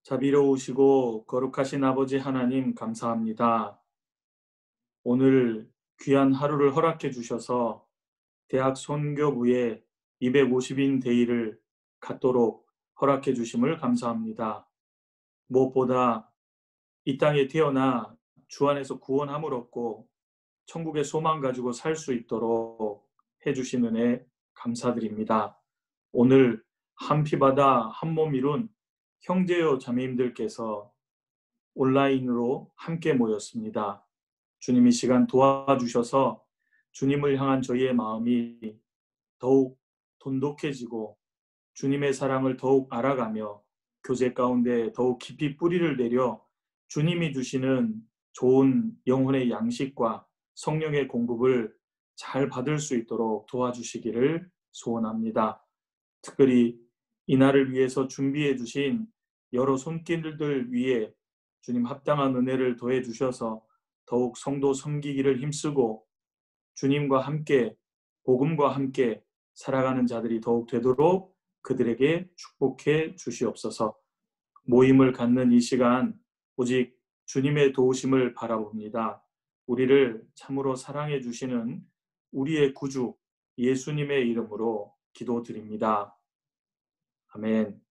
자비로우시고 거룩하신 아버지 하나님 감사합니다. 오늘 귀한 하루를 허락해 주셔서 대학 선교부의 250인 데이를 갖도록 허락해 주심을 감사합니다. 무엇보다 이 땅에 태어나 주 안에서 구원함을 얻고 천국의 소망 가지고 살 수 있도록 해주신 은혜 감사드립니다. 오늘 한 피바다 한 몸 이룬 형제여 자매님들께서 온라인으로 함께 모였습니다. 주님 이 시간 도와주셔서 주님을 향한 저희의 마음이 더욱 돈독해지고 주님의 사랑을 더욱 알아가며 교제 가운데 더욱 깊이 뿌리를 내려 주님이 주시는 좋은 영혼의 양식과 성령의 공급을 잘 받을 수 있도록 도와주시기를 소원합니다. 특별히 이날을 위해서 준비해 주신 여러 손길들 위에 주님 합당한 은혜를 더해 주셔서 더욱 성도 섬기기를 힘쓰고 주님과 함께 복음과 함께 살아가는 자들이 더욱 되도록 그들에게 축복해 주시옵소서. 모임을 갖는 이 시간 오직 주님의 도우심을 바라봅니다. 우리를 참으로 사랑해 주시는 우리의 구주 예수님의 이름으로 기도드립니다. 아멘.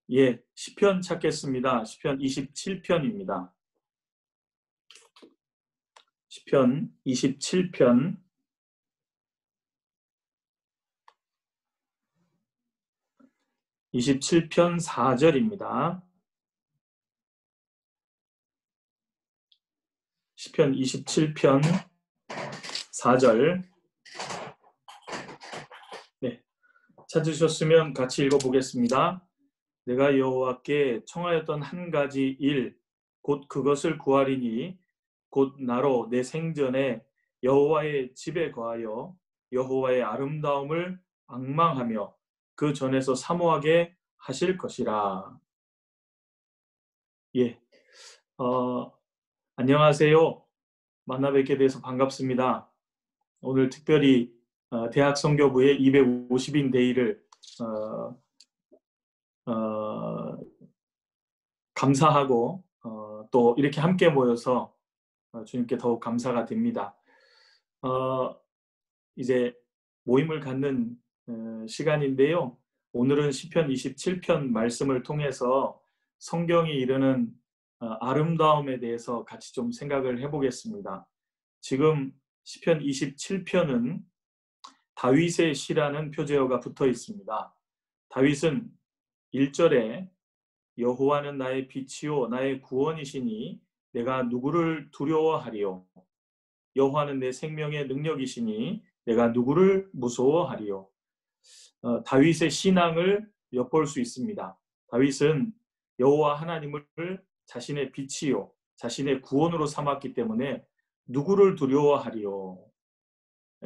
예, 시편 찾겠습니다. 시편 27편입니다. 시편 27편 27편 4절입니다. 시편 27편 4절. 네, 찾으셨으면 같이 읽어보겠습니다. 내가 여호와께 청하였던 한 가지 일, 곧 그것을 구하리니 곧 나로 내 생전에 여호와의 집에 거하여 여호와의 아름다움을 앙망하며 그 전에서 사모하게 하실 것이라. 예, 안녕하세요. 만나 뵙게 돼서 반갑습니다. 오늘 특별히 대학 선교부의 250인 데이를 감사하고 또 이렇게 함께 모여서 주님께 더욱 감사가 됩니다. 이제 모임을 갖는 시간인데요. 오늘은 시편 27편 말씀을 통해서 성경이 이르는 아름다움에 대해서 같이 좀 생각을 해보겠습니다. 지금 시편 27편은 다윗의 시라는 표제어가 붙어 있습니다. 다윗은 1절에 여호와는 나의 빛이요 나의 구원이시니 내가 누구를 두려워하리요. 여호와는 내 생명의 능력이시니 내가 누구를 무서워하리요. 다윗의 신앙을 엿볼 수 있습니다. 다윗은 여호와 하나님을 자신의 빛이요 자신의 구원으로 삼았기 때문에 누구를 두려워하리요.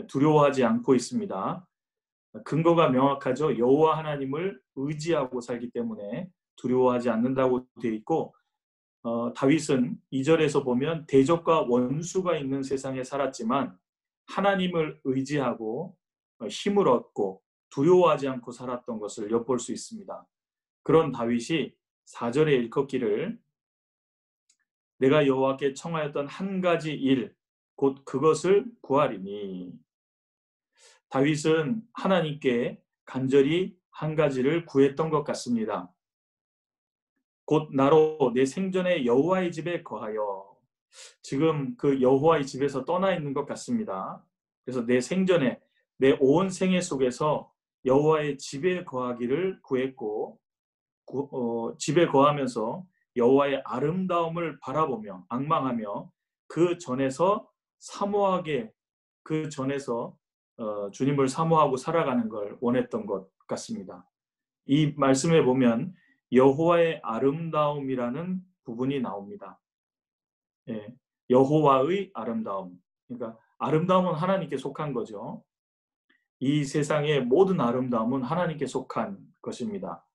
두려워하지 않고 있습니다. 근거가 명확하죠. 여호와 하나님을 의지하고 살기 때문에 두려워하지 않는다고 되어 있고, 다윗은 2절에서 보면 대적과 원수가 있는 세상에 살았지만 하나님을 의지하고 힘을 얻고 두려워하지 않고 살았던 것을 엿볼 수 있습니다. 그런 다윗이 4절에 일컫기를 내가 여호와께 청하였던 한 가지 일, 곧 그것을 구하리니. 다윗은 하나님께 간절히 한 가지를 구했던 것 같습니다. 곧 나로 내 생전에 여호와의 집에 거하여. 지금 그 여호와의 집에서 떠나 있는 것 같습니다. 그래서 내 생전에 내 온 생애 속에서 여호와의 집에 거하기를 구했고, 집에 거하면서 여호와의 아름다움을 바라보며 앙망하며 그 전에서 사모하게, 그 전에서 주님을 사모하고 살아가는 걸 원했던 것 같습니다. 이 말씀에 보면 여호와의 아름다움이라는 부분이 나옵니다. 예, 여호와의 아름다움. 그러니까 아름다움은 하나님께 속한 거죠. 이 세상의 모든 아름다움은 하나님께 속한 것입니다.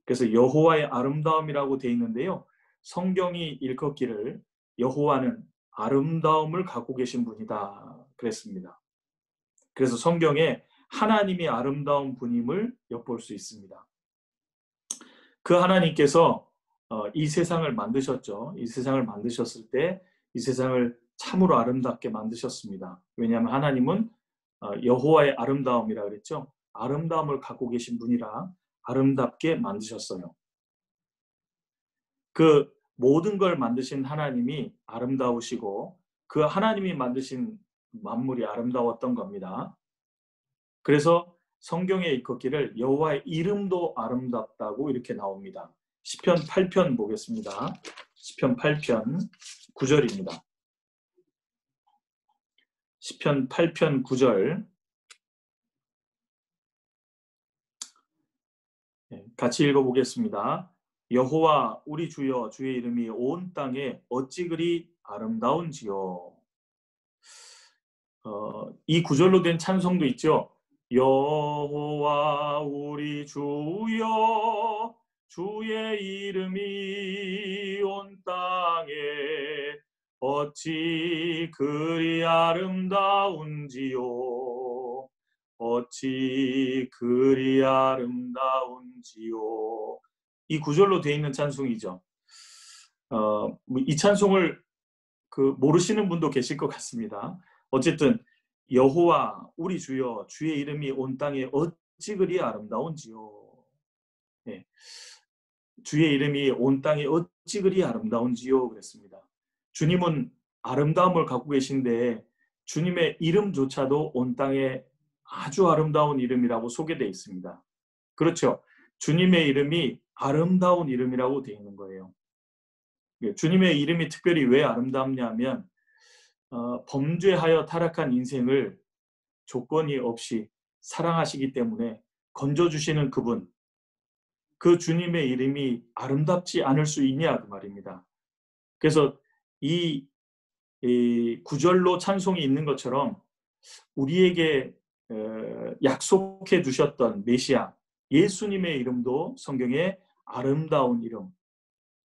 그래서 여호와의 아름다움이라고 되어 있는데요. 성경이 일컫기를 여호와는 아름다움을 갖고 계신 분이다 그랬습니다. 그래서 성경에 하나님이 아름다운 분임을 엿볼 수 있습니다. 그 하나님께서 이 세상을 만드셨죠. 이 세상을 만드셨을 때 이 세상을 참으로 아름답게 만드셨습니다. 왜냐하면 하나님은 여호와의 아름다움이라 그랬죠. 아름다움을 갖고 계신 분이라 아름답게 만드셨어요. 그 모든 걸 만드신 하나님이 아름다우시고 그 하나님이 만드신 만물이 아름다웠던 겁니다. 그래서 성경에 일컫기를 여호와의 이름도 아름답다고 이렇게 나옵니다. 시편 8편 보겠습니다. 시편 8편 9절입니다. 시편 8편 9절 같이 읽어보겠습니다. 여호와 우리 주여 주의 이름이 온 땅에 어찌 그리 아름다운지요. 이 구절로 된 찬송도 있죠. 여호와 우리 주여 주의 이름이 온 땅에 어찌 그리 아름다운지요. 어찌 그리 아름다운지요. 이 구절로 되어 있는 찬송이죠. 이 찬송을 모르시는 분도 계실 것 같습니다. 어쨌든 여호와 우리 주여 주의 이름이 온 땅에 어찌 그리 아름다운지요. 네. 주의 이름이 온 땅에 어찌 그리 아름다운지요 그랬습니다. 주님은 아름다움을 갖고 계신데 주님의 이름조차도 온 땅에 아주 아름다운 이름이라고 소개되어 있습니다. 그렇죠. 주님의 이름이 아름다운 이름이라고 되어 있는 거예요. 주님의 이름이 특별히 왜 아름답냐면 범죄하여 타락한 인생을 조건이 없이 사랑하시기 때문에 건져주시는 그분, 그 주님의 이름이 아름답지 않을 수 있냐 그 말입니다. 그래서 이 구절로 찬송이 있는 것처럼 우리에게 약속해 두셨던 메시아 예수님의 이름도 성경에 아름다운 이름,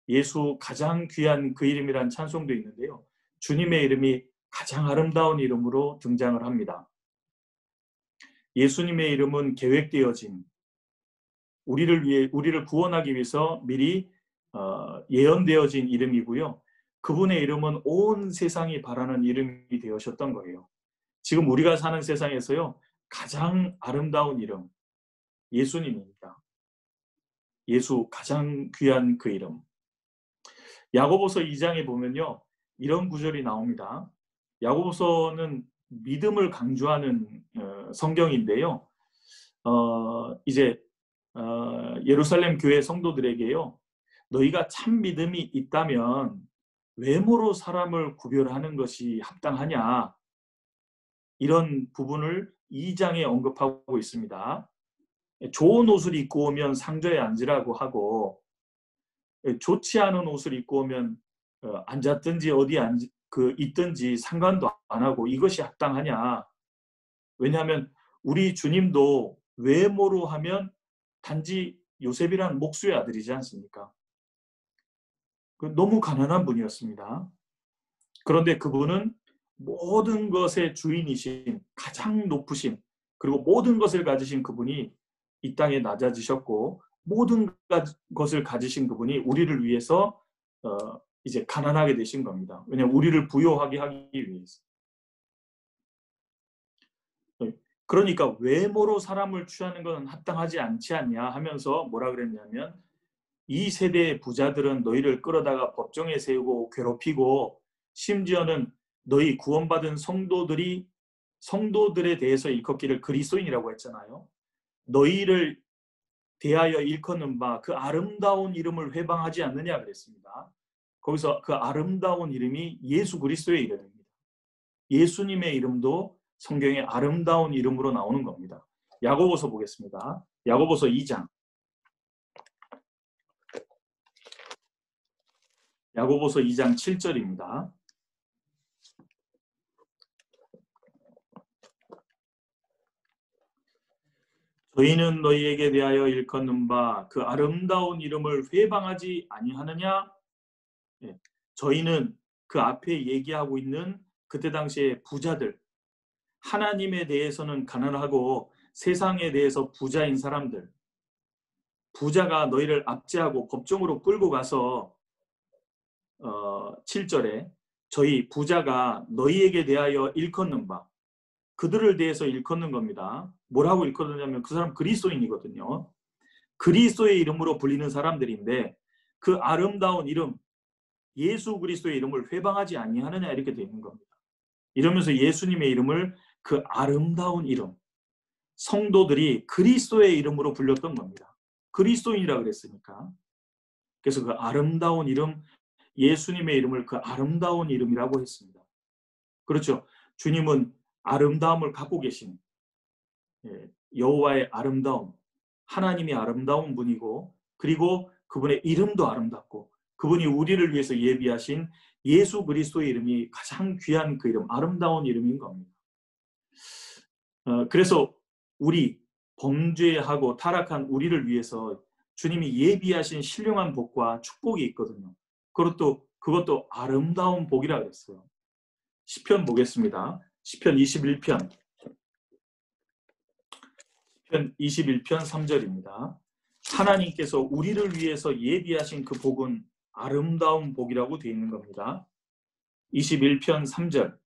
예수 가장 귀한 그 이름이란 찬송도 있는데요. 주님의 이름이 가장 아름다운 이름으로 등장을 합니다. 예수님의 이름은 계획되어진 우리를 구원하기 위해서 미리 예언되어진 이름이고요. 그분의 이름은 온 세상이 바라는 이름이 되어셨던 거예요. 지금 우리가 사는 세상에서요. 가장 아름다운 이름 예수님입니다. 예수 가장 귀한 그 이름. 야고보서 2장에 보면요. 이런 구절이 나옵니다. 야고보서는 믿음을 강조하는 성경인데요. 이제 예루살렘 교회 성도들에게요. 너희가 참 믿음이 있다면 외모로 사람을 구별하는 것이 합당하냐. 이런 부분을 2장에 언급하고 있습니다. 좋은 옷을 입고 오면 상좌에 앉으라고 하고 좋지 않은 옷을 입고 오면 앉았든지 어디 있든지 상관도 안 하고 이것이 합당하냐. 왜냐하면 우리 주님도 외모로 하면 단지 요셉이라는 목수의 아들이지 않습니까? 너무 가난한 분이었습니다. 그런데 그분은 모든 것의 주인이신 가장 높으신 그리고 모든 것을 가지신 그분이 이 땅에 낮아지셨고 모든 것을 가지신 그분이 우리를 위해서 이제 가난하게 되신 겁니다. 왜냐하면 우리를 부요하게 하기 위해서. 그러니까 외모로 사람을 취하는 것은 합당하지 않지 않냐 하면서 뭐라 그랬냐면 이 세대의 부자들은 너희를 끌어다가 법정에 세우고 괴롭히고 심지어는 너희 구원받은 성도들에 대해서 일컫기를 그리스도인이라고 했잖아요. 너희를 대하여 일컫는 바 그 아름다운 이름을 회방하지 않느냐 그랬습니다. 거기서 그 아름다운 이름이 예수 그리스도의 이름입니다. 예수님의 이름도 성경에 아름다운 이름으로 나오는 겁니다. 야고보서 보겠습니다. 야고보서 2장. 야고보서 2장 7절입니다. 저희는 너희에게 대하여 일컫는 바 그 아름다운 이름을 회방하지 아니하느냐? 예, 저희는 그 앞에 얘기하고 있는 그때 당시에 부자들, 하나님에 대해서는 가난하고 세상에 대해서 부자인 사람들, 부자가 너희를 압제하고 법정으로 끌고 가서 7절에 저희 부자가 너희에게 대하여 일컫는 바, 그들을 대해서 일컫는 겁니다. 뭐라고 일컫느냐면 그 사람 그리스도인이거든요. 그리스도의 이름으로 불리는 사람들인데 그 아름다운 이름, 예수 그리스도의 이름을 회방하지 아니하느냐 이렇게 되어 있는 겁니다. 이러면서 예수님의 이름을 그 아름다운 이름, 성도들이 그리스도의 이름으로 불렸던 겁니다. 그리스도인이라 그랬으니까. 그래서 그 아름다운 이름, 예수님의 이름을 그 아름다운 이름이라고 했습니다. 그렇죠. 주님은 아름다움을 갖고 계신 여호와의 아름다움, 하나님이 아름다운 분이고, 그리고 그분의 이름도 아름답고, 그분이 우리를 위해서 예비하신 예수 그리스도의 이름이 가장 귀한 그 이름, 아름다운 이름인 겁니다. 그래서 우리 범죄하고 타락한 우리를 위해서 주님이 예비하신 신령한 복과 축복이 있거든요. 그것도 아름다운 복이라 그랬어요. 시편 보겠습니다. 시편 21편. 시편 21편 3절입니다. 하나님께서 우리를 위해서 예비하신 그 복은 아름다운 복이라고 되어 있는 겁니다. 21편 3절.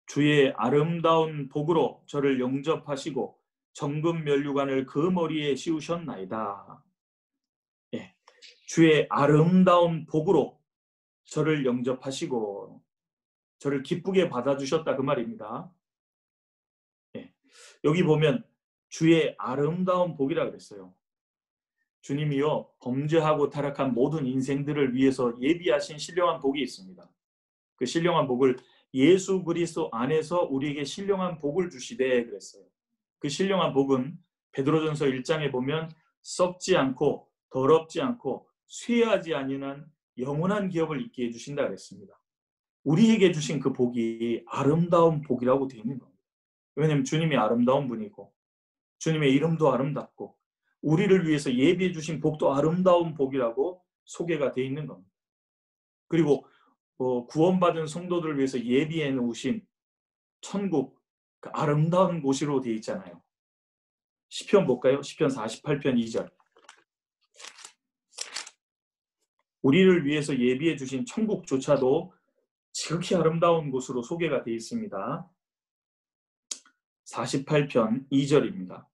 주의 아름다운 복으로 저를 영접하시고 정금 면류관을 그 머리에 씌우셨나이다. 예, 주의 아름다운 복으로 저를 영접하시고 저를 기쁘게 받아주셨다 그 말입니다. 예, 여기 보면 주의 아름다운 복이라 그랬어요. 주님이요 범죄하고 타락한 모든 인생들을 위해서 예비하신 신령한 복이 있습니다. 그 신령한 복을 예수 그리스도 안에서 우리에게 신령한 복을 주시되 그랬어요. 그 신령한 복은 베드로전서 1장에 보면 썩지 않고 더럽지 않고 쇠하지 아니한 영원한 기업을 있게 해주신다 그랬습니다. 우리에게 주신 그 복이 아름다운 복이라고 되어 있는 겁니다. 왜냐하면 주님이 아름다운 분이고 주님의 이름도 아름답고 우리를 위해서 예비해 주신 복도 아름다운 복이라고 소개가 되어 있는 겁니다. 그리고 구원받은 성도들을 위해서 예비해 놓으신 천국, 그 아름다운 곳으로 되어 있잖아요. 시편 볼까요? 시편 48편 2절. 우리를 위해서 예비해 주신 천국조차도 지극히 아름다운 곳으로 소개가 되어 있습니다. 48편 2절입니다.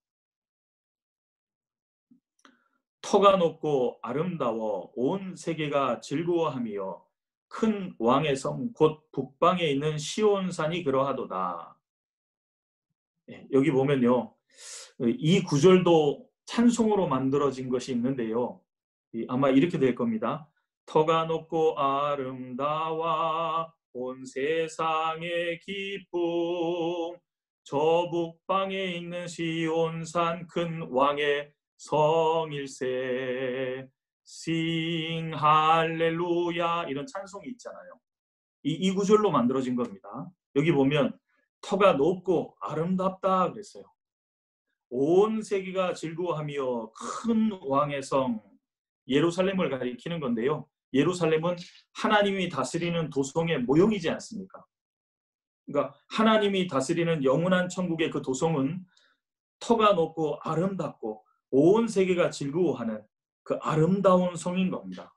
터가 높고 아름다워 온 세계가 즐거워하며 큰 왕의 성 곧 북방에 있는 시온산이 그러하도다. 여기 보면요. 이 구절도 찬송으로 만들어진 것이 있는데요. 아마 이렇게 될 겁니다. 터가 높고 아름다워 온 세상의 기쁨 저 북방에 있는 시온산 큰 왕의 성일세 싱 할렐루야 이런 찬송이 있잖아요. 이 구절로 만들어진 겁니다. 여기 보면 터가 높고 아름답다 그랬어요. 온 세계가 즐거워하며 큰 왕의 성 예루살렘을 가리키는 건데요. 예루살렘은 하나님이 다스리는 도성의 모형이지 않습니까? 그러니까 하나님이 다스리는 영원한 천국의 그 도성은 터가 높고 아름답고 온 세계가 즐거워하는 그 아름다운 성인 겁니다.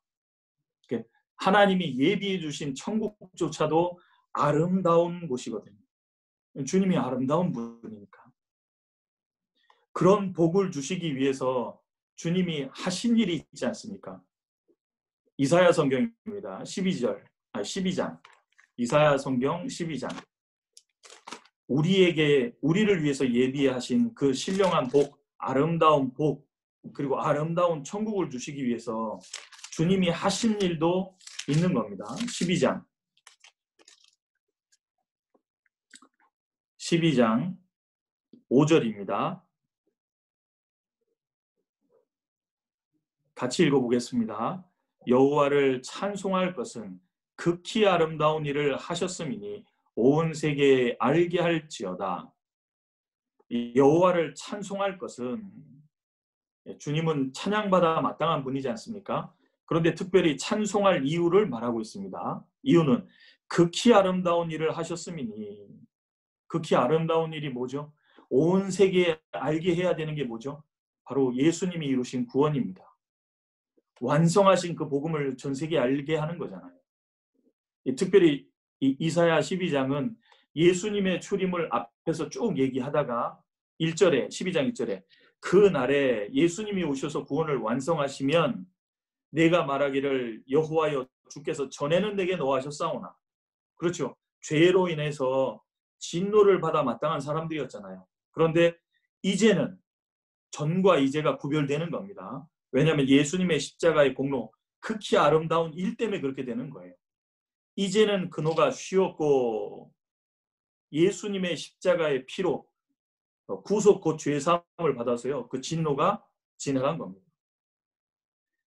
하나님이 예비해 주신 천국조차도 아름다운 곳이거든요. 주님이 아름다운 분이니까. 그런 복을 주시기 위해서 주님이 하신 일이 있지 않습니까? 이사야 성경입니다. 12장. 이사야 성경 12장. 우리를 위해서 예비하신 그 신령한 복, 아름다운 복, 그리고 아름다운 천국을 주시기 위해서 주님이 하신 일도 있는 겁니다. 12장 5절입니다. 같이 읽어보겠습니다. 여호와를 찬송할 것은 극히 아름다운 일을 하셨음이니 온 세계에 알게 할지어다. 여호와를 찬송할 것은 주님은 찬양받아 마땅한 분이지 않습니까? 그런데 특별히 찬송할 이유를 말하고 있습니다. 이유는 극히 아름다운 일을 하셨음이니 극히 아름다운 일이 뭐죠? 온 세계에 알게 해야 되는 게 뭐죠? 바로 예수님이 이루신 구원입니다. 완성하신 그 복음을 전 세계에 알게 하는 거잖아요. 특별히 이 이사야 12장은 예수님의 출임을 앞에서 쭉 얘기하다가 1절에 12장 1절에 그 날에 예수님이 오셔서 구원을 완성하시면 내가 말하기를 여호와여 주께서 전에는 내게 노하셨사오나, 그렇죠. 죄로 인해서 진노를 받아 마땅한 사람들이었잖아요. 그런데 이제는 전과 이제가 구별되는 겁니다. 왜냐하면 예수님의 십자가의 공로, 극히 아름다운 일 때문에 그렇게 되는 거예요. 이제는 그노가 쉬었고 예수님의 십자가의 피로 구속 곧 죄사함을 받아서요, 그 진노가 지나간 겁니다.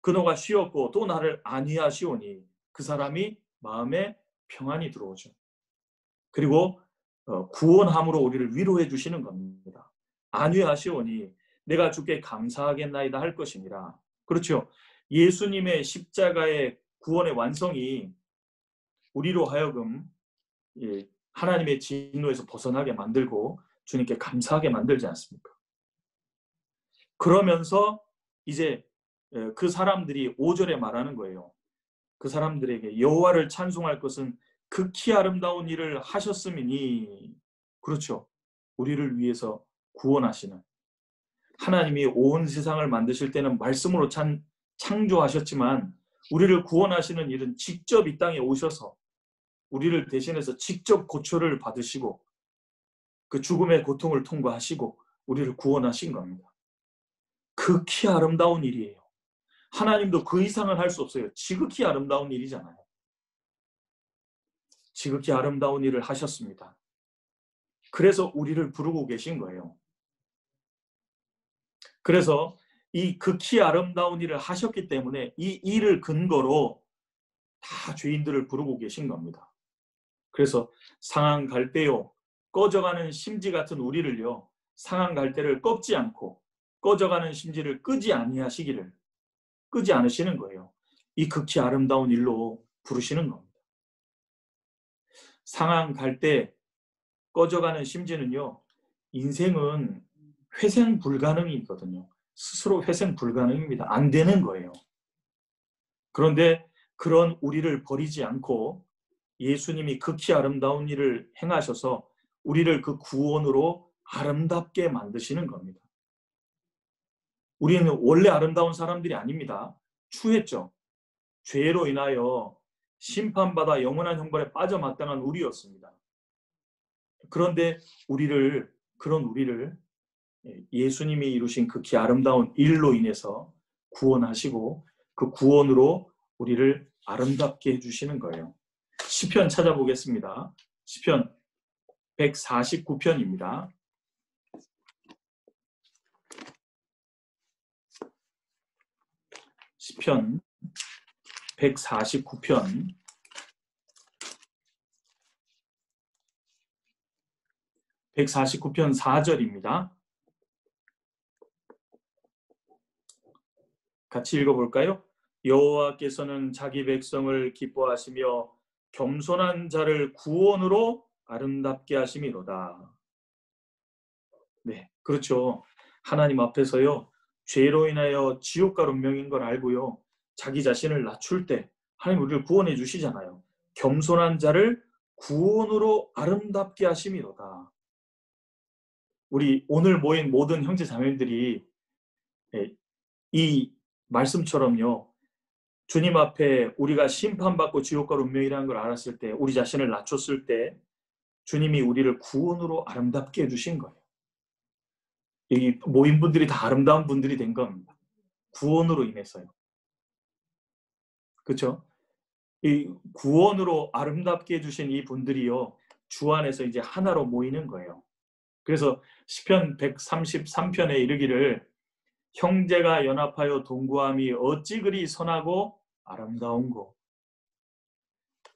그노가 쉬었고 또 나를 안위하시오니 그 사람이 마음에 평안이 들어오죠. 그리고 구원함으로 우리를 위로해 주시는 겁니다. 안위하시오니 내가 주께 감사하겠나이다 할 것이니라. 그렇죠. 예수님의 십자가의 구원의 완성이 우리로 하여금 하나님의 진노에서 벗어나게 만들고 주님께 감사하게 만들지 않습니까? 그러면서 이제 그 사람들이 5절에 말하는 거예요. 그 사람들에게 여호와를 찬송할 것은 극히 아름다운 일을 하셨음이니. 그렇죠. 우리를 위해서 구원하시는 하나님이 온 세상을 만드실 때는 말씀으로 창조하셨지만 우리를 구원하시는 일은 직접 이 땅에 오셔서 우리를 대신해서 직접 고초를 받으시고 그 죽음의 고통을 통과하시고 우리를 구원하신 겁니다. 극히 아름다운 일이에요. 하나님도 그 이상은 할 수 없어요. 지극히 아름다운 일이잖아요. 지극히 아름다운 일을 하셨습니다. 그래서 우리를 부르고 계신 거예요. 그래서 이 극히 아름다운 일을 하셨기 때문에 이 일을 근거로 다 죄인들을 부르고 계신 겁니다. 그래서 상한 갈대요, 꺼져가는 심지 같은 우리를요, 상한 갈대를 꺾지 않고 꺼져가는 심지를 끄지 아니하시기를, 끄지 않으시는 거예요. 이 극히 아름다운 일로 부르시는 겁니다. 상한 갈대, 꺼져가는 심지는요, 인생은 회생 불가능이거든요. 스스로 회생 불가능입니다. 안 되는 거예요. 그런데 그런 우리를 버리지 않고 예수님이 극히 아름다운 일을 행하셔서 우리를 그 구원으로 아름답게 만드시는 겁니다. 우리는 원래 아름다운 사람들이 아닙니다. 추했죠. 죄로 인하여 심판받아 영원한 형벌에 빠져마땅한 우리였습니다. 그런데 그런 우리를 예수님이 이루신 극히 아름다운 일로 인해서 구원하시고 그 구원으로 우리를 아름답게 해주시는 거예요. 시편 찾아보겠습니다. 시편 149편입니다. 시편 149편 149편 4절입니다. 같이 읽어볼까요? 여호와께서는 자기 백성을 기뻐하시며 겸손한 자를 구원으로 아름답게 하심이로다. 네, 그렇죠. 하나님 앞에서요, 죄로 인하여 지옥 갈 운명인 걸 알고요, 자기 자신을 낮출 때 하나님 우리를 구원해 주시잖아요. 겸손한 자를 구원으로 아름답게 하심이로다. 우리 오늘 모인 모든 형제 자매들이 이 말씀처럼요, 주님 앞에 우리가 심판받고 지옥 갈 운명이라는 걸 알았을 때, 우리 자신을 낮췄을 때 주님이 우리를 구원으로 아름답게 해주신 거예요. 이 모인 분들이 다 아름다운 분들이 된 겁니다. 구원으로 인해서요. 그렇죠? 이 구원으로 아름답게 해주신 이 분들이요, 주 안에서 이제 하나로 모이는 거예요. 그래서 시편 133편에 이르기를 형제가 연합하여 동거함이 어찌 그리 선하고 아름다운고.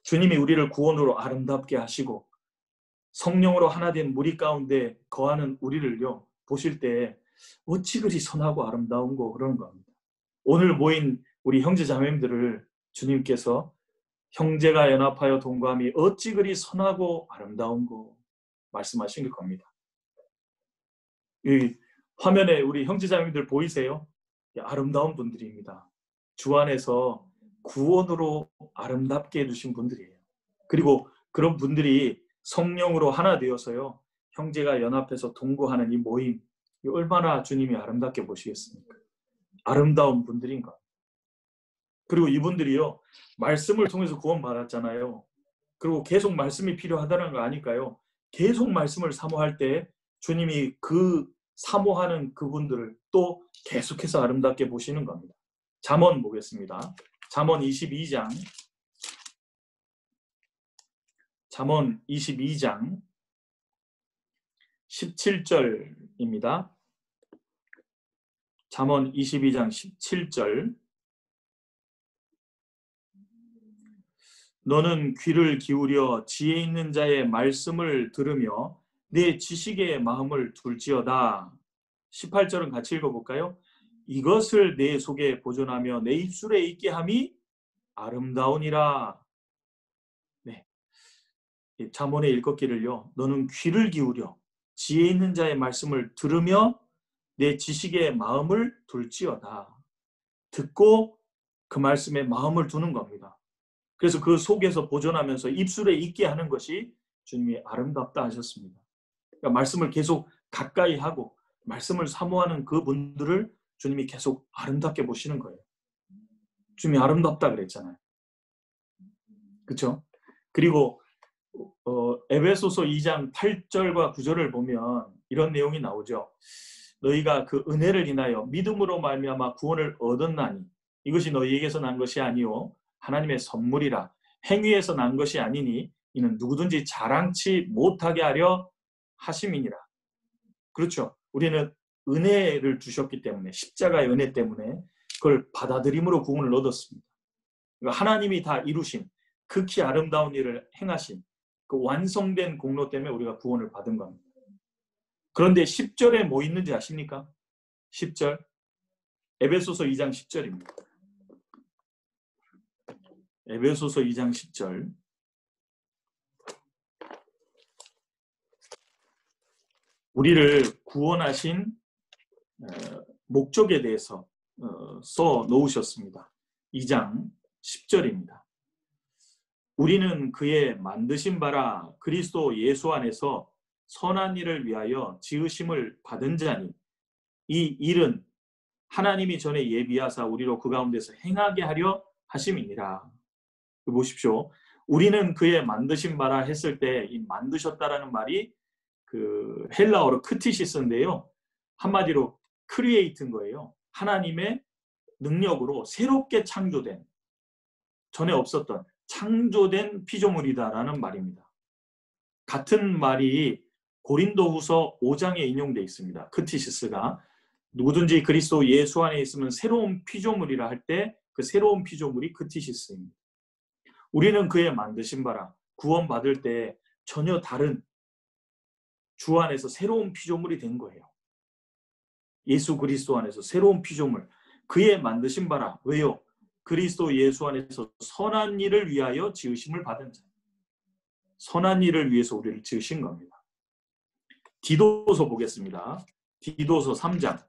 주님이 우리를 구원으로 아름답게 하시고 성령으로 하나 된 무리 가운데 거하는 우리를요, 보실 때 어찌 그리 선하고 아름다운고 그러는 겁니다. 오늘 모인 우리 형제 자매님들을 주님께서 형제가 연합하여 동거함이 어찌 그리 선하고 아름다운고 말씀하신 겁니다. 이 화면에 우리 형제자매들 보이세요? 아름다운 분들입니다. 주 안에서 구원으로 아름답게 해주신 분들이에요. 그리고 그런 분들이 성령으로 하나 되어서요, 형제가 연합해서 동거하는 이 모임, 얼마나 주님이 아름답게 보시겠습니까? 아름다운 분들인 것. 그리고 이분들이요, 말씀을 통해서 구원받았잖아요. 그리고 계속 말씀이 필요하다는 거 아닐까요? 계속 말씀을 사모할 때 주님이 그 사모하는 그분들을 또 계속해서 아름답게 보시는 겁니다. 잠언 보겠습니다. 잠언 22장. 잠언 22장 17절입니다. 잠언 22장 17절. 너는 귀를 기울여 지혜 있는 자의 말씀을 들으며 내 지식의 마음을 둘지어다. 18절은 같이 읽어볼까요? 이것을 내 속에 보존하며 내 입술에 있게 함이 아름다우니라. 네, 잠언의 읽었기를요. 너는 귀를 기울여 지혜 있는 자의 말씀을 들으며 내 지식의 마음을 둘지어다. 듣고 그 말씀에 마음을 두는 겁니다. 그래서 그 속에서 보존하면서 입술에 있게 하는 것이 주님이 아름답다 하셨습니다. 그러니까 말씀을 계속 가까이 하고 말씀을 사모하는 그분들을 주님이 계속 아름답게 보시는 거예요. 주님이 아름답다 그랬잖아요. 그렇죠? 그리고 에베소서 2장 8절과 9절을 보면 이런 내용이 나오죠. 너희가 그 은혜를 인하여 믿음으로 말미암아 구원을 얻었나니 이것이 너희에게서 난 것이 아니요 하나님의 선물이라. 행위에서 난 것이 아니니 이는 누구든지 자랑치 못하게 하려 하심이니라. 그렇죠. 우리는 은혜를 주셨기 때문에, 십자가의 은혜 때문에 그걸 받아들임으로 구원을 얻었습니다. 그러니까 하나님이 다 이루신 극히 아름다운 일을 행하신 그 완성된 공로 때문에 우리가 구원을 받은 겁니다. 그런데 10절에 뭐 있는지 아십니까? 10절. 에베소서 2장 10절입니다. 에베소서 2장 10절. 우리를 구원하신 목적에 대해서 써 놓으셨습니다. 2장 10절입니다. 우리는 그의 만드신 바라 그리스도 예수 안에서 선한 일을 위하여 지으심을 받은 자니 이 일은 하나님이 전에 예비하사 우리로 그 가운데서 행하게 하려 하심이니라. 보십시오. 우리는 그의 만드신 바라 했을 때 이 만드셨다라는 말이 그 헬라어로 크티시스인데요. 한마디로 크리에이트인 거예요. 하나님의 능력으로 새롭게 창조된, 전에 없었던 창조된 피조물이다라는 말입니다. 같은 말이 고린도후서 5장에 인용되어 있습니다. 크티시스가 누구든지 그리스도 예수 안에 있으면 새로운 피조물이라 할 때 그 새로운 피조물이 크티시스입니다. 우리는 그의 만드신 바라 구원받을 때 전혀 다른 주 안에서 새로운 피조물이 된 거예요. 예수 그리스도 안에서 새로운 피조물, 그의 만드신 바라. 왜요? 그리스도 예수 안에서 선한 일을 위하여 지으심을 받은 자. 선한 일을 위해서 우리를 지으신 겁니다. 디도서 보겠습니다. 디도서 3장.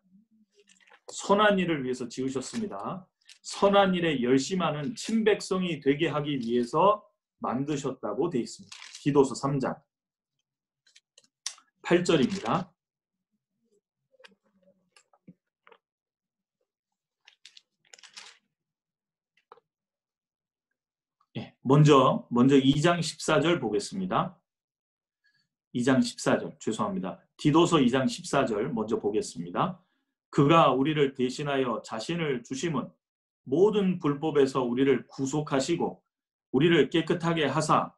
선한 일을 위해서 지으셨습니다. 선한 일에 열심하는 친백성이 되게 하기 위해서 만드셨다고 되어 있습니다. 디도서 3장 8절입니다. 먼저 2장 14절 보겠습니다. 2장 14절 죄송합니다. 디도서 2장 14절 먼저 보겠습니다. 그가 우리를 대신하여 자신을 주심은 모든 불법에서 우리를 구속하시고 우리를 깨끗하게 하사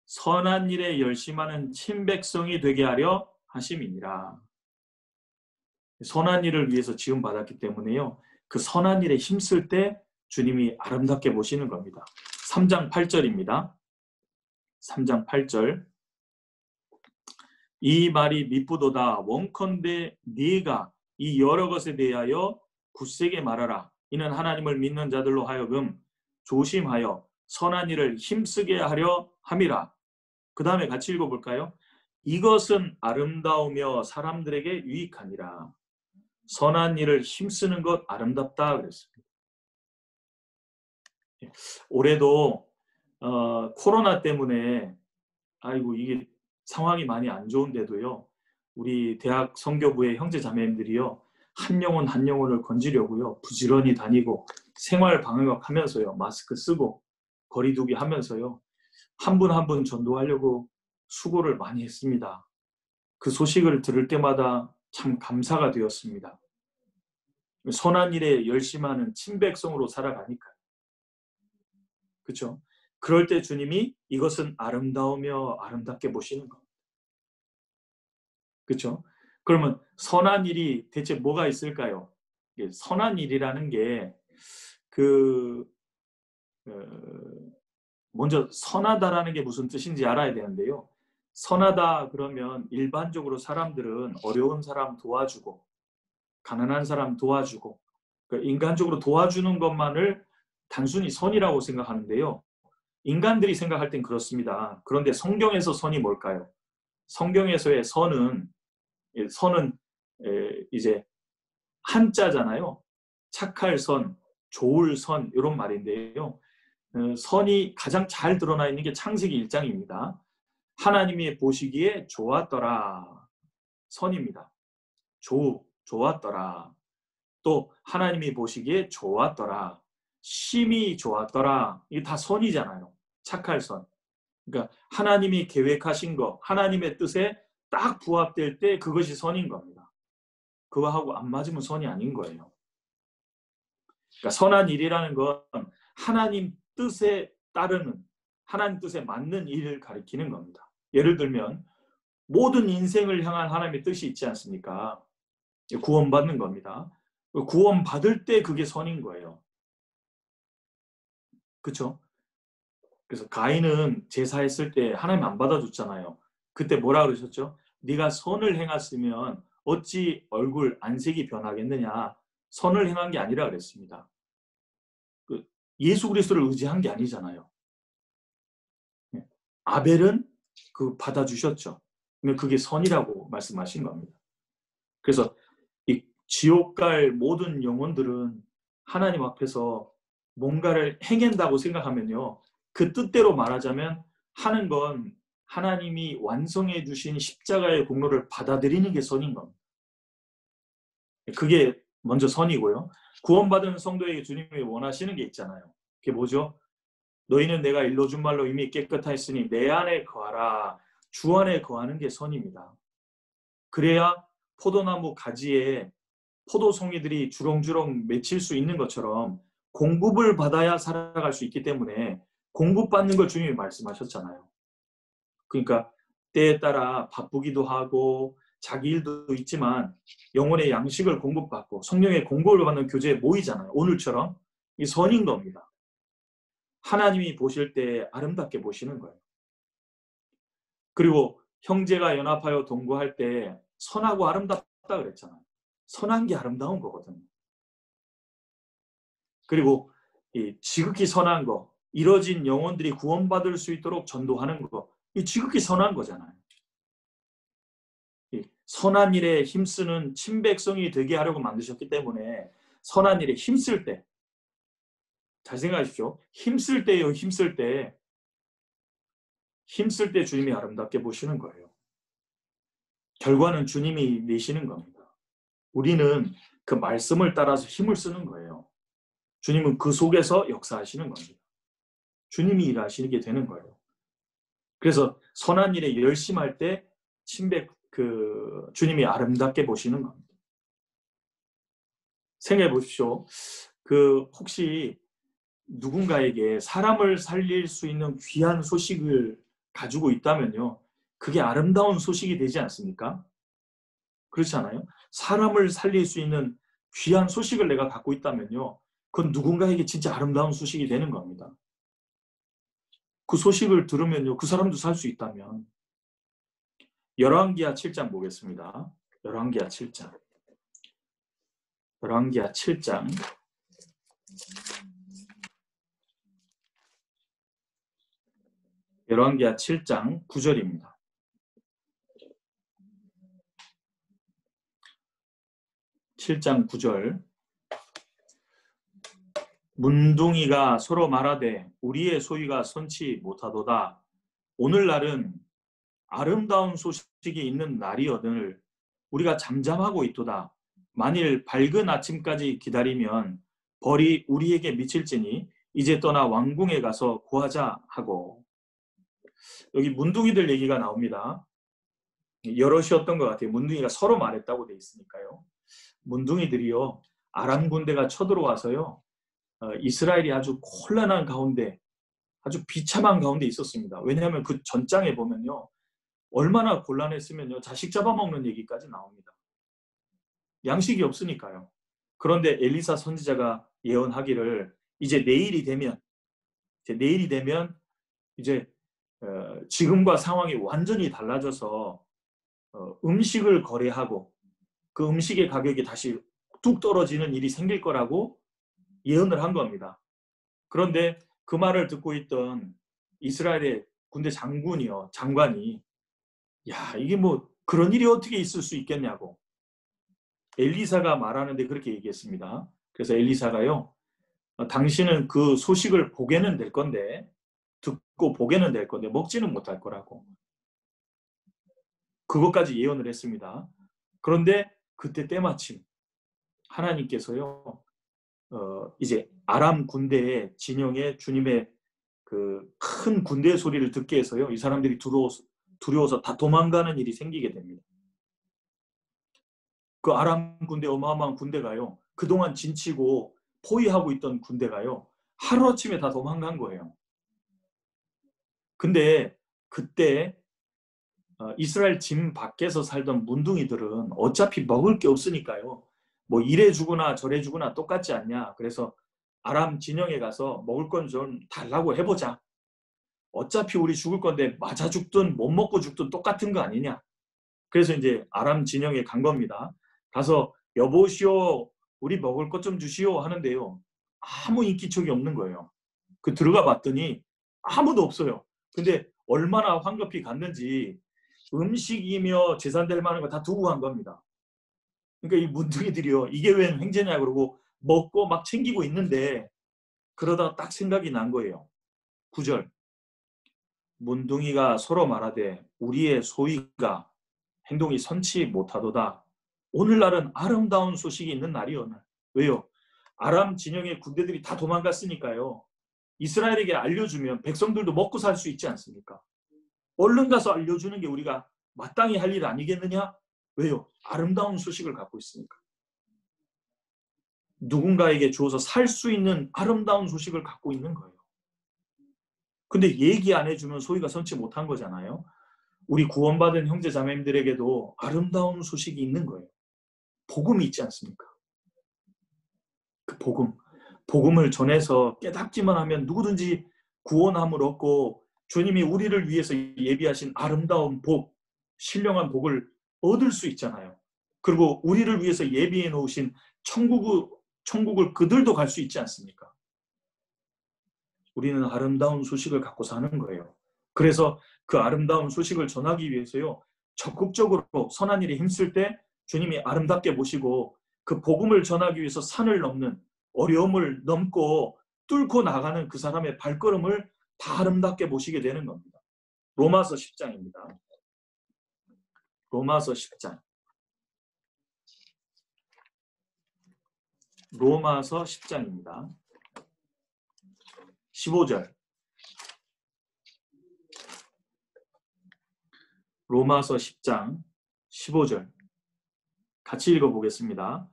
선한 일에 열심하는 친백성이 되게 하려 하심이니라. 선한 일을 위해서 지음받았기 때문에요. 그 선한 일에 힘쓸 때 주님이 아름답게 보시는 겁니다. 3장 8절입니다. 3장 8절. 이 말이 미쁘도다. 원컨대 네가 이 여러 것에 대하여 굳세게 말하라. 이는 하나님을 믿는 자들로 하여금 조심하여 선한 일을 힘쓰게 하려 함이라. 그 다음에 같이 읽어볼까요? 이것은 아름다우며 사람들에게 유익하니라. 선한 일을 힘쓰는 것 아름답다 그랬습니다. 올해도 코로나 때문에 아이고 이게 상황이 많이 안 좋은데도요. 우리 대학 선교부의 형제 자매님들이요. 한 영혼 한 영혼을 건지려고요. 부지런히 다니고 생활 방역 하면서요. 마스크 쓰고 거리 두기 하면서요. 한 분 한 분 전도하려고 수고를 많이 했습니다. 그 소식을 들을 때마다 참 감사가 되었습니다. 선한 일에 열심하는 친백성으로 살아가니까요. 그렇죠? 그럴 때 주님이 이것은 아름다우며 아름답게 보시는 겁니다. 그렇죠? 그러면 선한 일이 대체 뭐가 있을까요? 선한 일이라는 게 그 먼저 선하다라는 게 무슨 뜻인지 알아야 되는데요. 선하다 그러면 일반적으로 사람들은 어려운 사람 도와주고 가난한 사람 도와주고 인간적으로 도와주는 것만을 단순히 선이라고 생각하는데요. 인간들이 생각할 땐 그렇습니다. 그런데 성경에서 선이 뭘까요? 성경에서의 선은 이제 한자잖아요. 착할 선, 좋을 선 이런 말인데요. 선이 가장 잘 드러나 있는 게 창세기 1장입니다. 하나님이 보시기에 좋았더라. 선입니다. 좋았더라. 또 하나님이 보시기에 좋았더라. 심히 좋았더라. 이게 다 선이잖아요. 착할 선. 그러니까 하나님이 계획하신 거, 하나님의 뜻에 딱 부합될 때 그것이 선인 겁니다. 그거하고 안 맞으면 선이 아닌 거예요. 그러니까 선한 일이라는 건 하나님 뜻에 따르는, 하나님 뜻에 맞는 일을 가리키는 겁니다. 예를 들면 모든 인생을 향한 하나님의 뜻이 있지 않습니까? 구원받는 겁니다. 구원받을 때 그게 선인 거예요. 그렇죠? 그래서 가인은 제사했을 때 하나님 안 받아줬잖아요. 그때 뭐라 그러셨죠? 네가 선을 행했으면 어찌 얼굴 안색이 변하겠느냐. 선을 행한 게 아니라 그랬습니다. 예수 그리스도를 의지한 게 아니잖아요. 아벨은 받아주셨죠. 그게 선이라고 말씀하신 겁니다. 그래서 이 지옥 갈 모든 영혼들은 하나님 앞에서 뭔가를 행한다고 생각하면요. 그 뜻대로 말하자면 하는 건 하나님이 완성해 주신 십자가의 공로를 받아들이는 게 선인 겁니다. 그게 먼저 선이고요. 구원받은 성도에게 주님이 원하시는 게 있잖아요. 그게 뭐죠? 너희는 내가 일러준 말로 이미 깨끗하였으니 내 안에 거하라. 주 안에 거하는 게 선입니다. 그래야 포도나무 가지에 포도송이들이 주렁주렁 맺힐 수 있는 것처럼 공급을 받아야 살아갈 수 있기 때문에 공급받는 걸 주님이 말씀하셨잖아요. 그러니까 때에 따라 바쁘기도 하고 자기 일도 있지만 영혼의 양식을 공급받고 성령의 공급을 받는 교제에 모이잖아요. 오늘처럼. 이 선인 겁니다. 하나님이 보실 때 아름답게 보시는 거예요. 그리고 형제가 연합하여 동거할 때 선하고 아름답다 그랬잖아요. 선한 게 아름다운 거거든요. 그리고 이 지극히 선한 거, 이뤄진 영혼들이 구원받을 수 있도록 전도하는 거, 이 지극히 선한 거잖아요. 이 선한 일에 힘쓰는 친백성이 되게 하려고 만드셨기 때문에 선한 일에 힘쓸 때, 잘 생각하십시오. 힘쓸 때요, 힘쓸 때 주님이 아름답게 보시는 거예요. 결과는 주님이 내시는 겁니다. 우리는 그 말씀을 따라서 힘을 쓰는 거예요. 주님은 그 속에서 역사하시는 겁니다. 주님이 일하시게 되는 거예요. 그래서 선한 일에 열심할 때 주님이 아름답게 보시는 겁니다. 생각해 보십시오. 혹시 누군가에게 사람을 살릴 수 있는 귀한 소식을 가지고 있다면요. 그게 아름다운 소식이 되지 않습니까? 그렇지 않아요? 사람을 살릴 수 있는 귀한 소식을 내가 갖고 있다면요. 그건 누군가에게 진짜 아름다운 소식이 되는 겁니다. 그 소식을 들으면요. 그 사람도 살 수 있다면. 열왕기하 7장 보겠습니다. 열왕기하 7장. 열왕기하 7장. 열왕기하 7장 9절입니다. 7장 9절. 문둥이가 서로 말하되 우리의 소유가 선치 못하도다. 오늘날은 아름다운 소식이 있는 날이거늘 우리가 잠잠하고 있도다. 만일 밝은 아침까지 기다리면 벌이 우리에게 미칠지니 이제 떠나 왕궁에 가서 구하자 하고. 여기 문둥이들 얘기가 나옵니다. 여럿이었던 것 같아요. 문둥이가 서로 말했다고 돼 있으니까요. 문둥이들이요, 아람 군대가 쳐들어와서요, 이스라엘이 아주 곤란한 가운데, 아주 비참한 가운데 있었습니다. 왜냐하면 그 전장에 보면요, 얼마나 곤란했으면요, 자식 잡아먹는 얘기까지 나옵니다. 양식이 없으니까요. 그런데 엘리사 선지자가 예언하기를 이제 내일이 되면 이제 지금과 상황이 완전히 달라져서 음식을 거래하고 그 음식의 가격이 다시 뚝 떨어지는 일이 생길 거라고 예언을 한 겁니다. 그런데 그 말을 듣고 있던 이스라엘의 군대 장관이 야, 이게 뭐 그런 일이 어떻게 있을 수 있겠냐고 엘리사가 말하는데 그렇게 얘기했습니다. 그래서 엘리사가요, 당신은 그 소식을 보게는 될 건데, 듣고 보게는 될 건데 먹지는 못할 거라고 그것까지 예언을 했습니다. 그런데 그때 때마침 하나님께서요, 이제 아람 군대의 진영에 주님의 그 큰 군대의 소리를 듣게 해서요, 이 사람들이 두려워서 다 도망가는 일이 생기게 됩니다. 그 아람 군대, 어마어마한 군대가요, 그동안 진치고 포위하고 있던 군대가요, 하루아침에 다 도망간 거예요. 근데 그때 이스라엘 진 밖에서 살던 문둥이들은 어차피 먹을 게 없으니까요, 뭐 이래 주거나 저래 주거나 똑같지 않냐. 그래서 아람 진영에 가서 먹을 건 좀 달라고 해보자. 어차피 우리 죽을 건데 맞아 죽든 못 먹고 죽든 똑같은 거 아니냐. 그래서 이제 아람 진영에 간 겁니다. 가서 여보시오, 우리 먹을 것 좀 주시오 하는데요, 아무 인기척이 없는 거예요. 그 들어가 봤더니 아무도 없어요. 근데 얼마나 황급히 갔는지 음식이며 재산될 만한 거 다 두고 간 겁니다. 그러니까 이 문둥이들이요, 이게 웬 횡재냐 그러고 먹고 막 챙기고 있는데, 그러다가 딱 생각이 난 거예요. 9절. 문둥이가 서로 말하되 우리의 소위가 행동이 선치 못하도다. 오늘날은 아름다운 소식이 있는 날이오늘. 왜요? 아람 진영의 군대들이 다 도망갔으니까요, 이스라엘에게 알려주면 백성들도 먹고 살 수 있지 않습니까? 얼른 가서 알려주는 게 우리가 마땅히 할 일 아니겠느냐? 왜요? 아름다운 소식을 갖고 있으니까. 누군가에게 주어서 살 수 있는 아름다운 소식을 갖고 있는 거예요. 근데 얘기 안 해주면 소위가 선치 못한 거잖아요. 우리 구원받은 형제 자매님들에게도 아름다운 소식이 있는 거예요. 복음이 있지 않습니까? 그 복음을 전해서 깨닫기만 하면 누구든지 구원함을 얻고 주님이 우리를 위해서 예비하신 아름다운 복, 신령한 복을 얻을 수 있잖아요. 그리고 우리를 위해서 예비해 놓으신 천국을 그들도 갈 수 있지 않습니까? 우리는 아름다운 소식을 갖고 사는 거예요. 그래서 그 아름다운 소식을 전하기 위해서요, 적극적으로 선한 일에 힘쓸 때 주님이 아름답게 보시고 그 복음을 전하기 위해서 산을 넘는, 어려움을 넘고 뚫고 나가는 그 사람의 발걸음을 다 아름답게 보시게 되는 겁니다. 로마서 10장입니다. 로마서 10장. 로마서 10장입니다. 15절. 로마서 10장 15절. 같이 읽어보겠습니다.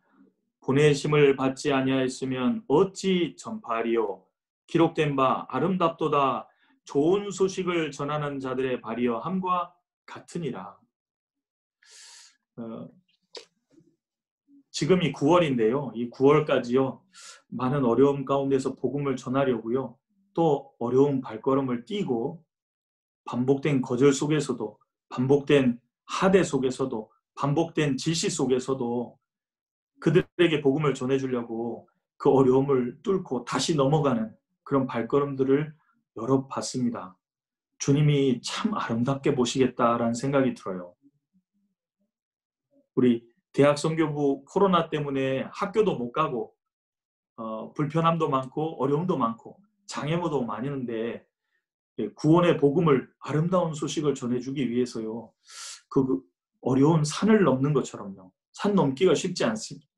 보내심을 받지 아니하였으면 어찌 전파하리요? 기록된 바 아름답도다 좋은 소식을 전하는 자들의 발이여 함과 같으니라. 지금이 9월인데요. 이 9월까지요, 많은 어려움 가운데서 복음을 전하려고요, 또 어려운 발걸음을 띄고 반복된 거절 속에서도, 반복된 하대 속에서도, 반복된 질시 속에서도 그들에게 복음을 전해주려고 그 어려움을 뚫고 다시 넘어가는 그런 발걸음들을 여러 봤습니다. 주님이 참 아름답게 보시겠다라는 생각이 들어요. 우리 대학 선교부 코로나 때문에 학교도 못 가고 불편함도 많고 어려움도 많고 장애모도 많이 있는데 구원의 복음을 아름다운 소식을 전해주기 위해서요. 그 어려운 산을 넘는 것처럼요. 산 넘기가 쉽지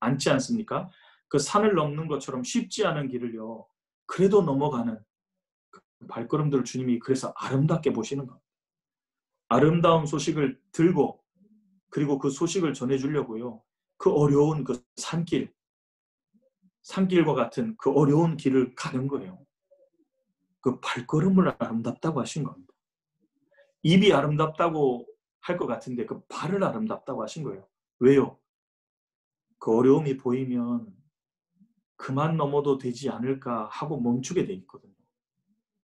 않지 않습니까? 그 산을 넘는 것처럼 쉽지 않은 길을요. 그래도 넘어가는 그 발걸음들을 주님이 그래서 아름답게 보시는 겁니다. 아름다운 소식을 들고 그리고 그 소식을 전해주려고요. 그 어려운 그 산길과 같은 그 어려운 길을 가는 거예요. 그 발걸음을 아름답다고 하신 겁니다. 입이 아름답다고 할 것 같은데 그 발을 아름답다고 하신 거예요. 왜요? 그 어려움이 보이면 그만 넘어도 되지 않을까 하고 멈추게 돼 있거든요.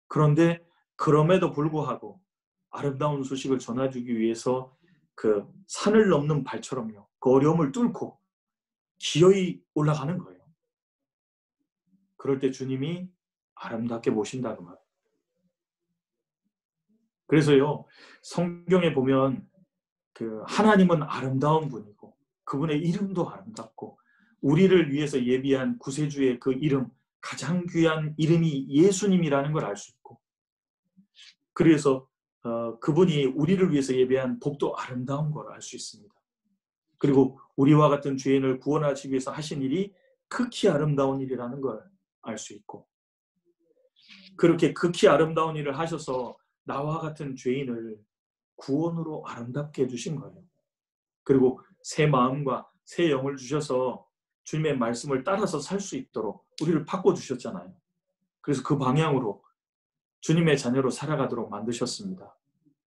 그런데 그럼에도 불구하고 아름다운 소식을 전해주기 위해서 그 산을 넘는 발처럼요. 그 어려움을 뚫고 기어이 올라가는 거예요. 그럴 때 주님이 아름답게 보신다고 말합니다. 그래서요, 성경에 보면 그 하나님은 아름다운 분이고 그분의 이름도 아름답고 우리를 위해서 예비한 구세주의 그 이름, 가장 귀한 이름이 예수님이라는 걸 알 수 있고 그래서 그분이 우리를 위해서 예비한 복도 아름다운 걸 알 수 있습니다. 그리고 우리와 같은 죄인을 구원하시기 위해서 하신 일이 극히 아름다운 일이라는 걸 알 수 있고 그렇게 극히 아름다운 일을 하셔서 나와 같은 죄인을 구원으로 아름답게 해주신 거예요. 그리고 새 마음과 새 영을 주셔서 주님의 말씀을 따라서 살 수 있도록 우리를 바꿔주셨잖아요. 그래서 그 방향으로 주님의 자녀로 살아가도록 만드셨습니다.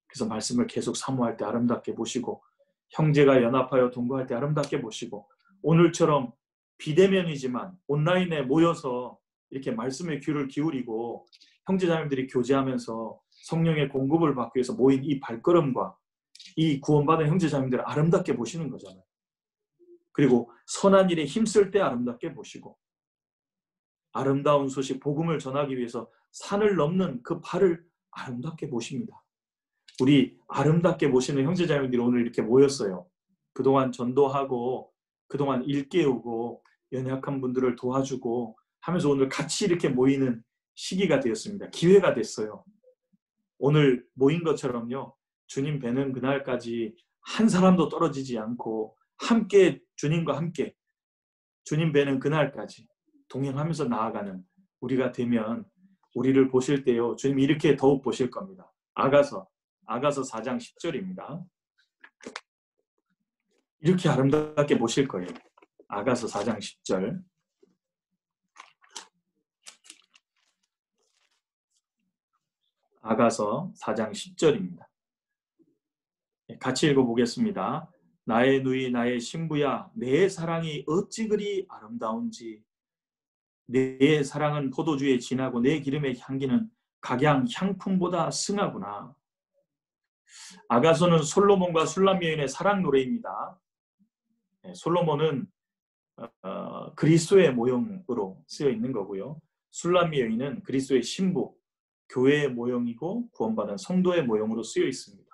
그래서 말씀을 계속 사모할 때 아름답게 보시고 형제가 연합하여 동거할 때 아름답게 보시고 오늘처럼 비대면이지만 온라인에 모여서 이렇게 말씀의 귀를 기울이고 형제자매들이 교제하면서 성령의 공급을 받기 위해서 모인 이 발걸음과 이 구원받은 형제자매들을 아름답게 보시는 거잖아요. 그리고 선한 일에 힘쓸 때 아름답게 보시고 아름다운 소식, 복음을 전하기 위해서 산을 넘는 그 발을 아름답게 보십니다. 우리 아름답게 보시는 형제자매들이 오늘 이렇게 모였어요. 그동안 전도하고 그동안 일깨우고 연약한 분들을 도와주고 하면서 오늘 같이 이렇게 모이는 시기가 되었습니다. 기회가 됐어요. 오늘 모인 것처럼요. 주님 뵈는 그날까지 한 사람도 떨어지지 않고 함께 주님과 함께 주님 뵈는 그날까지 동행하면서 나아가는 우리가 되면 우리를 보실 때요. 주님이 이렇게 더욱 보실 겁니다. 아가서 4장 10절입니다. 이렇게 아름답게 보실 거예요. 아가서 4장 10절. 아가서 4장 10절입니다. 같이 읽어보겠습니다. 나의 누이 나의 신부야 내 사랑이 어찌 그리 아름다운지 내 사랑은 포도주에 진하고 내 기름의 향기는 각양 향품보다 승하구나. 아가서는 솔로몬과 술람 여인의 사랑 노래입니다. 솔로몬은 그리스도의 모형으로 쓰여 있는 거고요. 술람 여인은 그리스도의 신부, 교회의 모형이고 구원받은 성도의 모형으로 쓰여 있습니다.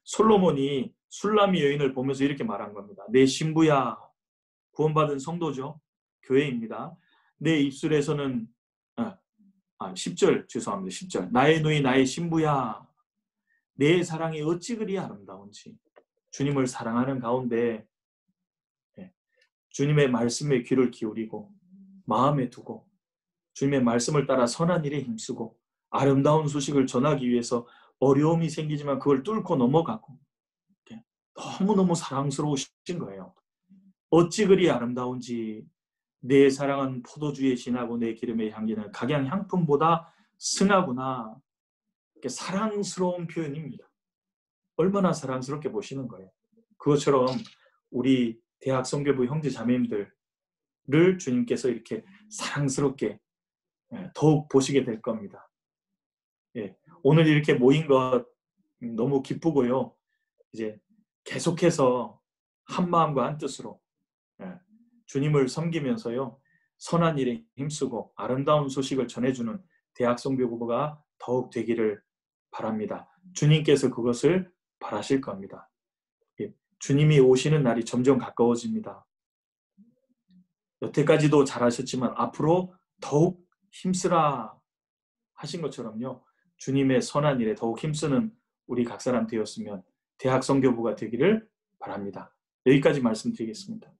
솔로몬이 술람 여인을 보면서 이렇게 말한 겁니다. 내 신부야, 구원받은 성도죠. 교회입니다. 내 입술에서는 10절 죄송합니다. 10절 나의 누이 나의 신부야 내 사랑이 어찌 그리 아름다운지 주님을 사랑하는 가운데 주님의 말씀에 귀를 기울이고 마음에 두고 주님의 말씀을 따라 선한 일에 힘쓰고 아름다운 소식을 전하기 위해서 어려움이 생기지만 그걸 뚫고 넘어가고 너무너무 사랑스러우신 거예요. 어찌 그리 아름다운지 내 사랑은 포도주에 진하고 내 기름의 향기는 각양 향품보다 승하구나. 사랑스러운 표현입니다. 얼마나 사랑스럽게 보시는 거예요. 그것처럼 우리 대학 선교부 형제 자매님들을 주님께서 이렇게 사랑스럽게 더욱 보시게 될 겁니다. 오늘 이렇게 모인 것 너무 기쁘고요. 이제 계속해서 한 마음과 한 뜻으로 주님을 섬기면서요. 선한 일에 힘쓰고 아름다운 소식을 전해주는 대학 선교부가 더욱 되기를 바랍니다. 주님께서 그것을 바라실 겁니다. 주님이 오시는 날이 점점 가까워집니다. 여태까지도 잘하셨지만 앞으로 더욱 힘쓰라 하신 것처럼요. 주님의 선한 일에 더욱 힘쓰는 우리 각 사람 되었으면 대학 선교부가 되기를 바랍니다. 여기까지 말씀드리겠습니다.